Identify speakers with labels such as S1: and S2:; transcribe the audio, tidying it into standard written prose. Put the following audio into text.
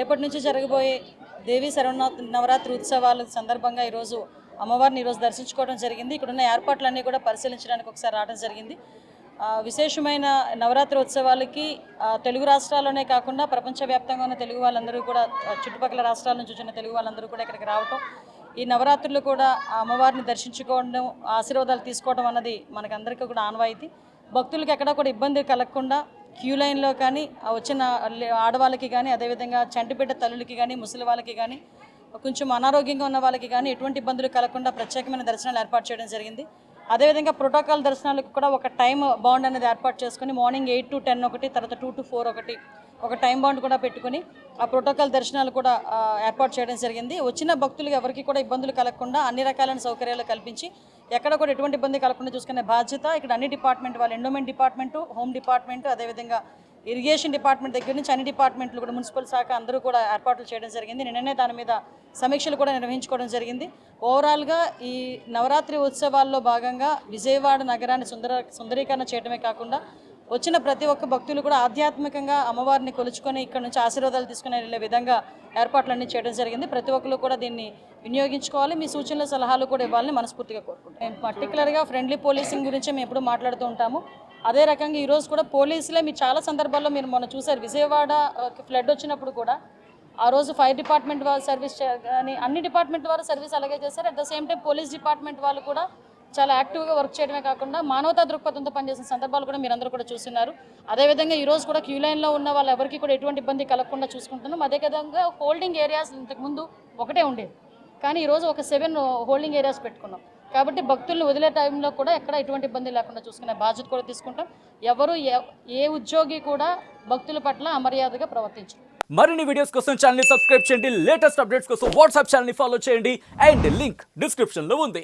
S1: రేపటి నుంచి జరగబోయే దేవి నవరాత్రి ఉత్సవాల సందర్భంగా ఈరోజు అమ్మవారిని ఈరోజు దర్శించుకోవడం జరిగింది. ఇక్కడ ఉన్న ఏర్పాట్లన్నీ కూడా పరిశీలించడానికి ఒకసారి రావడం జరిగింది. విశేషమైన నవరాత్రి ఉత్సవాలకి తెలుగు రాష్ట్రాల్లోనే కాకుండా ప్రపంచవ్యాప్తంగా ఉన్న తెలుగు వాళ్ళందరూ కూడా, చుట్టుపక్కల రాష్ట్రాల నుంచి వచ్చిన తెలుగు వాళ్ళందరూ కూడా ఇక్కడికి రావటం, ఈ నవరాత్రులు కూడా అమ్మవారిని దర్శించుకోవడం, ఆశీర్వాదాలు తీసుకోవడం అన్నది మనకందరికీ కూడా ఆనవాయితీ. భక్తులకు ఎక్కడా కూడా ఇబ్బంది కలగకుండా క్యూ లైన్లో కానీ, వచ్చిన ఆడవాళ్ళకి కానీ, అదేవిధంగా చంటిబిడ్డ తల్లులకి కానీ, ముసలి వాళ్ళకి కానీ, కొంచెం అనారోగ్యంగా ఉన్న వాళ్ళకి కానీ ఎటువంటి ఇబ్బందులు కలగకుండా ప్రత్యేకమైన దర్శనాలు ఏర్పాటు చేయడం జరిగింది. అదేవిధంగా ప్రోటోకాల్ దర్శనాలకు కూడా ఒక టైం బాండ్ అనేది ఏర్పాటు చేసుకుని మార్నింగ్ 8 to 10 ఒకటి, తర్వాత 2 to 4 ఒకటి, ఒక టైం బాండ్ కూడా పెట్టుకుని ఆ ప్రోటోకాల్ దర్శనాలు కూడా ఏర్పాటు చేయడం జరిగింది. వచ్చిన భక్తులకు ఎవరికి కూడా ఇబ్బందులు కలగకుండా అన్ని రకాలైన సౌకర్యాలు కల్పించి ఎక్కడ కూడా ఎటువంటి ఇబ్బంది కలగకుండా చూసుకునే బాధ్యత ఇక్కడ అన్ని డిపార్ట్మెంట్ వాళ్ళు, ఎండోమెంట్ డిపార్ట్మెంటు, హోమ్ డిపార్ట్మెంటు, అదేవిధంగా ఇరిగేషన్ డిపార్ట్మెంట్ దగ్గర నుంచి అన్ని డిపార్ట్మెంట్లు కూడా, మున్సిపల్ శాఖ అందరూ కూడా ఏర్పాట్లు చేయడం జరిగింది. నిన్ననే దాని మీద సమీక్షలు కూడా నిర్వహించుకోవడం జరిగింది. ఓవరాల్గా ఈ నవరాత్రి ఉత్సవాల్లో భాగంగా విజయవాడ నగరాన్ని సుందరీకరణ చేయడమే కాకుండా వచ్చిన ప్రతి ఒక్క భక్తులు కూడా ఆధ్యాత్మికంగా అమ్మవారిని కొలుచుకొని ఇక్కడ నుంచి ఆశీర్వాదాలు తీసుకునే విధంగా ఏర్పాట్లన్నీ చేయడం జరిగింది. ప్రతి ఒక్కరు కూడా దీన్ని వినియోగించుకోవాలి. మీ సూచనలు సలహాలు కూడా ఇవ్వాలని మనస్ఫూర్తిగా కోరుకుంటాం. మేము పర్టికులర్గా ఫ్రెండ్లీ పోలీసింగ్ గురించి మేము ఎప్పుడు మాట్లాడుతూ ఉంటాము. అదే రకంగా ఈరోజు కూడా పోలీసులే, మీరు చాలా సందర్భాల్లో మీరు మొన్న చూసారు, విజయవాడ ఫ్లడ్ వచ్చినప్పుడు కూడా ఆ రోజు ఫైర్ డిపార్ట్మెంట్ వాళ్ళు సర్వీస్ కానీ అన్ని డిపార్ట్మెంట్ వారు సర్వీస్ అలాగే చేశారు. At the same time police department వాళ్ళు కూడా చాలా యాక్టివ్గా వర్క్ చేయడమే కాకుండా మానవతా దృక్పథంతో పనిచేసిన సందర్భాలు కూడా మీరందరూ కూడా చూస్తున్నారు. అదేవిధంగా ఈరోజు కూడా క్యూ లైన్లో ఉన్న వాళ్ళు ఎవరికి కూడా ఎటువంటి ఇబ్బంది కలగకుండా చూసుకుంటున్నాం. అదేవిధంగా హోల్డింగ్ ఏరియాస్ ఇంతకుముందు ఒకటే ఉండేది, కానీ ఈరోజు ఒక 7 హోల్డింగ్ ఏరియాస్ పెట్టుకున్నాం. కాబట్టి భక్తులను వదిలే టైంలో కూడా ఎక్కడ ఎటువంటి ఇబ్బంది లేకుండా చూసుకునే బాధ్యత కూడా తీసుకుంటాం. ఎవరు ఏ ఉద్యోగి కూడా భక్తుల పట్ల అమర్యాదగా ప్రవర్తించరు.
S2: మరిన్ని వీడియోస్ కోసం ఛానల్ ని సబ్స్క్రైబ్ చేయండి. లేటెస్ట్ అప్డేట్స్ కోసం వాట్సాప్ ఛానల్ ని ఫాలో చేయండి. అండ్ లింక్ డిస్క్రిప్షన్ లో ఉంది.